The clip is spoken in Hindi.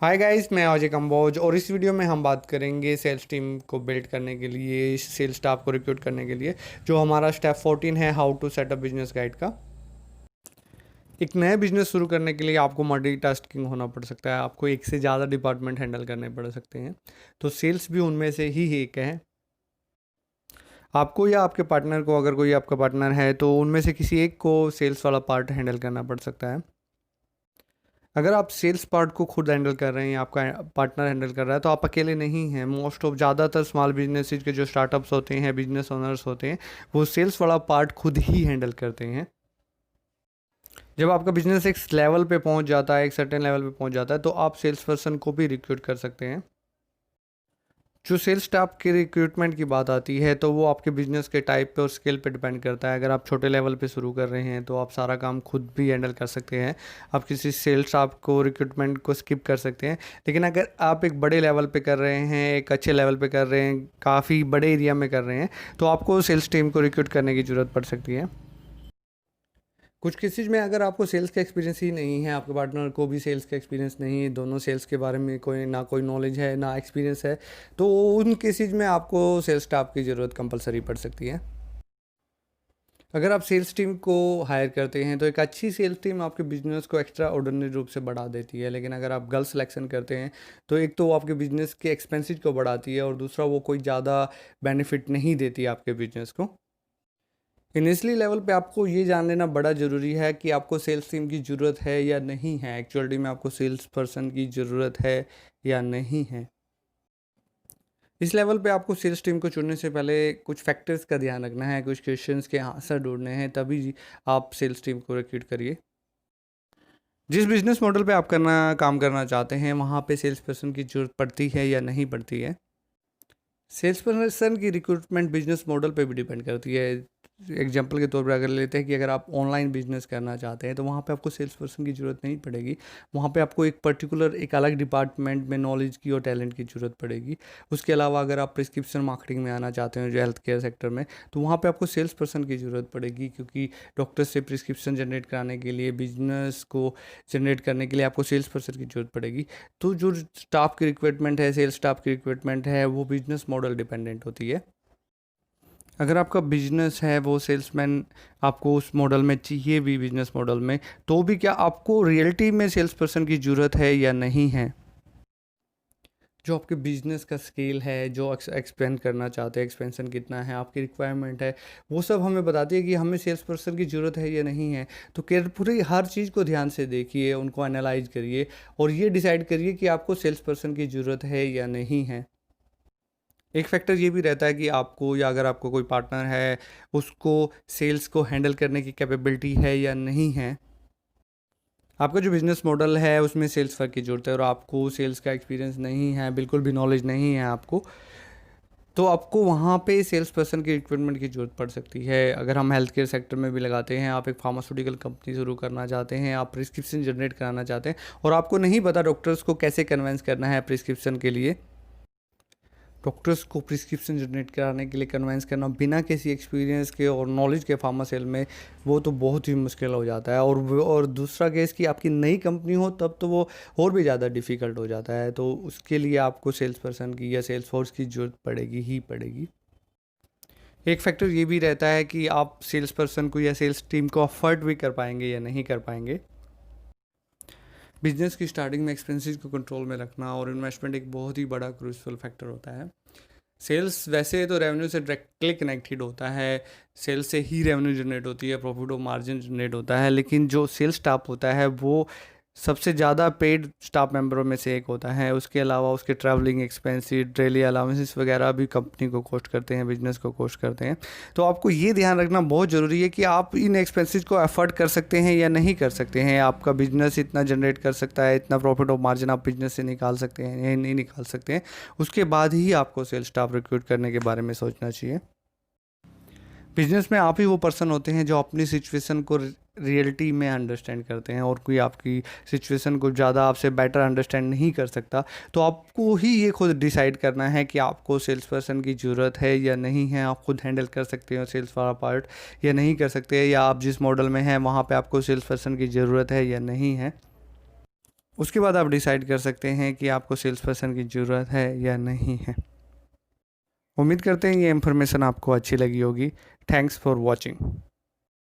हाय गाइस, मैं अजय कंबोज और इस वीडियो में हम बात करेंगे सेल्स टीम को बिल्ड करने के लिए, सेल्स स्टाफ को रिक्रूट करने के लिए। जो हमारा स्टेप 14 है, how to set up business guide का। एक नया बिजनेस शुरू करने के लिए आपको मल्टीटास्किंग होना पड़ सकता है। आपको एक से ज़्यादा डिपार्टमेंट हैंडल करने पड़ सकते हैं। तो सेल्स भी उनमें से ही एक है। आपको या आपके पार्टनर को, अगर कोई आपका पार्टनर है तो उनमें से किसी एक को सेल्स वाला पार्ट हैंडल करना पड़ सकता है। अगर आप सेल्स पार्ट को खुद हैंडल कर रहे हैं, आपका पार्टनर हैंडल कर रहा है, तो आप अकेले नहीं हैं। मोस्ट ऑफ ज़्यादातर स्मॉल बिजनेसेस के जो स्टार्टअप्स होते हैं, बिजनेस ओनर्स होते हैं, वो सेल्स वाला पार्ट खुद ही हैंडल करते हैं। जब आपका बिजनेस एक लेवल पे पहुंच जाता है, एक सर्टेन लेवल पे पहुंच जाता है, तो आप सेल्स पर्सन को भी रिक्रूट कर सकते हैं। जो सेल्स स्टाफ के रिक्रूटमेंट की बात आती है, तो वो आपके बिजनेस के टाइप पे और स्केल पे डिपेंड करता है। अगर आप छोटे लेवल पे शुरू कर रहे हैं तो आप सारा काम खुद भी हैंडल कर सकते हैं। आप किसी सेल्स स्टाफ को रिक्रूटमेंट को स्किप कर सकते हैं। लेकिन अगर आप एक बड़े लेवल पे कर रहे हैं, एक अच्छे लेवल पे कर रहे हैं, काफ़ी बड़े एरिया में कर रहे हैं, तो आपको सेल्स टीम को रिक्रूट करने की ज़रूरत पड़ सकती है। कुछ केसेज में अगर आपको सेल्स का एक्सपीरियंस ही नहीं है, आपके पार्टनर को भी सेल्स का एक्सपीरियंस नहीं है, दोनों सेल्स के बारे में कोई नॉलेज है ना एक्सपीरियंस है, तो उन केसेज में आपको सेल्स स्टाफ की ज़रूरत कंपलसरी पड़ सकती है। अगर आप सेल्स टीम को हायर करते हैं तो एक अच्छी सेल्स टीम आपके बिजनेस को एक्स्ट्रा ऑर्डिनरी रूप से बढ़ा देती है। लेकिन अगर आप गर्ल सिलेक्शन करते हैं तो एक तो वो आपके बिजनेस के एक्सपेंसेस को बढ़ाती है, और दूसरा वो कोई ज़्यादा बेनिफिट नहीं देती आपके बिजनेस को। इनिशियली लेवल पे आपको ये जान लेना बड़ा ज़रूरी है कि आपको सेल्स टीम की ज़रूरत है या नहीं है। एक्चुअली में आपको सेल्स पर्सन की ज़रूरत है या नहीं है। इस लेवल पे आपको सेल्स टीम को चुनने से पहले कुछ फैक्टर्स का ध्यान रखना है, कुछ क्वेश्चंस के आंसर ढूंढने हैं, तभी आप सेल्स टीम को रिक्रूट करिए। जिस बिजनेस मॉडल पे आप काम करना चाहते हैं, वहाँ पे सेल्स पर्सन की ज़रूरत पड़ती है या नहीं पड़ती है। सेल्स पर्सन की रिक्रूटमेंट बिजनेस मॉडल पे भी डिपेंड करती है। एग्जांपल के तौर पर अगर लेते हैं कि अगर आप ऑनलाइन बिजनेस करना चाहते हैं तो वहाँ पे आपको सेल्स पर्सन की ज़रूरत नहीं पड़ेगी। वहाँ पे आपको एक पर्टिकुलर एक अलग डिपार्टमेंट में नॉलेज की और टैलेंट की ज़रूरत पड़ेगी। उसके अलावा अगर आप प्रिस्क्रिप्शन मार्केटिंग में आना चाहते हैं, जो हेल्थ केयर सेक्टर में, तो वहाँ पे आपको सेल्स पर्सन की ज़रूरत पड़ेगी, क्योंकि डॉक्टर से प्रिस्क्रिप्शन जनरेट कराने के लिए, बिजनेस को जनरेट करने के लिए आपको सेल्स पर्सन की ज़रूरत पड़ेगी। तो जो स्टाफ की रिक्वायरमेंट है, सेल्स स्टाफ की रिक्वायरमेंट है, वो बिजनेस मॉडल डिपेंडेंट होती है। अगर आपका बिजनेस है वो सेल्समैन आपको उस मॉडल में चाहिए भी, बिजनेस मॉडल में, तो भी क्या आपको रियलिटी में सेल्स पर्सन की ज़रूरत है या नहीं है। जो आपके बिजनेस का स्केल है, जो एक्सपेंड करना चाहते हैं, एक्सपेंशन कितना है, आपकी रिक्वायरमेंट है, वो सब हमें बताती है कि हमें सेल्स पर्सन की ज़रूरत है या नहीं है। तो केयरफुली हर चीज़ को ध्यान से देखिए, उनको एनालाइज करिए और ये डिसाइड करिए कि आपको सेल्स पर्सन की ज़रूरत है या नहीं है। एक फैक्टर ये भी रहता है कि आपको, या अगर आपको कोई पार्टनर है, उसको सेल्स को हैंडल करने की कैपेबिलिटी है या नहीं है। आपका जो बिज़नेस मॉडल है उसमें सेल्स वर्क की ज़रूरत है और आपको सेल्स का एक्सपीरियंस नहीं है, बिल्कुल भी नॉलेज नहीं है आपको, तो आपको वहाँ पे सेल्स पर्सन की रिक्रूटमेंट की ज़रूरत पड़ सकती है। अगर हम हेल्थ केयर सेक्टर में भी लगाते हैं, आप एक फार्मास्यूटिकल कंपनी शुरू करना चाहते हैं, आप प्रिस्क्रिप्शन जनरेट कराना चाहते हैं और आपको नहीं पता डॉक्टर्स को कैसे कन्वेंस करना है प्रिस्क्रिप्शन के लिए। डॉक्टर्स को प्रिस्क्रिप्शन जनरेट कराने के लिए कन्वेंस करना बिना किसी एक्सपीरियंस के और नॉलेज के फार्मा सेल में, वो तो बहुत ही मुश्किल हो जाता है। और दूसरा केस कि आपकी नई कंपनी हो, तब तो वो और भी ज़्यादा डिफ़िकल्ट हो जाता है। तो उसके लिए आपको सेल्स पर्सन की या सेल्स फोर्स की ज़रूरत पड़ेगी ही पड़ेगी। एक फैक्टर ये भी रहता है कि आप सेल्स पर्सन को या सेल्स टीम को अफोर्ड भी कर पाएंगे या नहीं कर पाएंगे। बिजनेस की स्टार्टिंग में एक्सपेंसेस को कंट्रोल में रखना और इन्वेस्टमेंट एक बहुत ही बड़ा क्रूशियल फैक्टर होता है। सेल्स वैसे तो रेवेन्यू से डायरेक्टली कनेक्टेड होता है, सेल्स से ही रेवेन्यू जनरेट होती है, प्रॉफिट और मार्जिन जनरेट होता है। लेकिन जो सेल्स स्टाफ होता है वो सबसे ज़्यादा पेड स्टाफ मेंबरों में से एक होता है। उसके अलावा उसके ट्रैवलिंग एक्सपेंसेस, डेली अलाउंसेस वगैरह भी कंपनी को कॉस्ट करते हैं, बिजनेस को कॉस्ट करते हैं। तो आपको ये ध्यान रखना बहुत ज़रूरी है कि आप इन एक्सपेंसेस को अफोर्ड कर सकते हैं या नहीं कर सकते हैं। आपका बिजनेस इतना जनरेट कर सकता है, इतना प्रॉफिट और मार्जिन आप बिजनेस से निकाल सकते हैं या नहीं निकाल सकते हैं। उसके बाद ही आपको सेल्स स्टाफ रिक्रूट करने के बारे में सोचना चाहिए। बिजनेस में आप ही वो पर्सन होते हैं जो अपनी सिचुएशन को रियलिटी में अंडरस्टैंड करते हैं, और कोई आपकी सिचुएशन को ज़्यादा आपसे बेटर अंडरस्टैंड नहीं कर सकता। तो आपको ही ये खुद डिसाइड करना है कि आपको सेल्स पर्सन की ज़रूरत है या नहीं है। आप खुद हैंडल कर सकते हो सेल्स वाला पार्ट या नहीं कर सकते, या आप जिस मॉडल में हैं वहाँ पे आपको सेल्स पर्सन की ज़रूरत है या नहीं है। उसके बाद आप डिसाइड कर सकते हैं कि आपको सेल्स पर्सन की ज़रूरत है या नहीं है। उम्मीद करते हैं ये इन्फॉर्मेशन आपको अच्छी लगी होगी। Thanks for watching.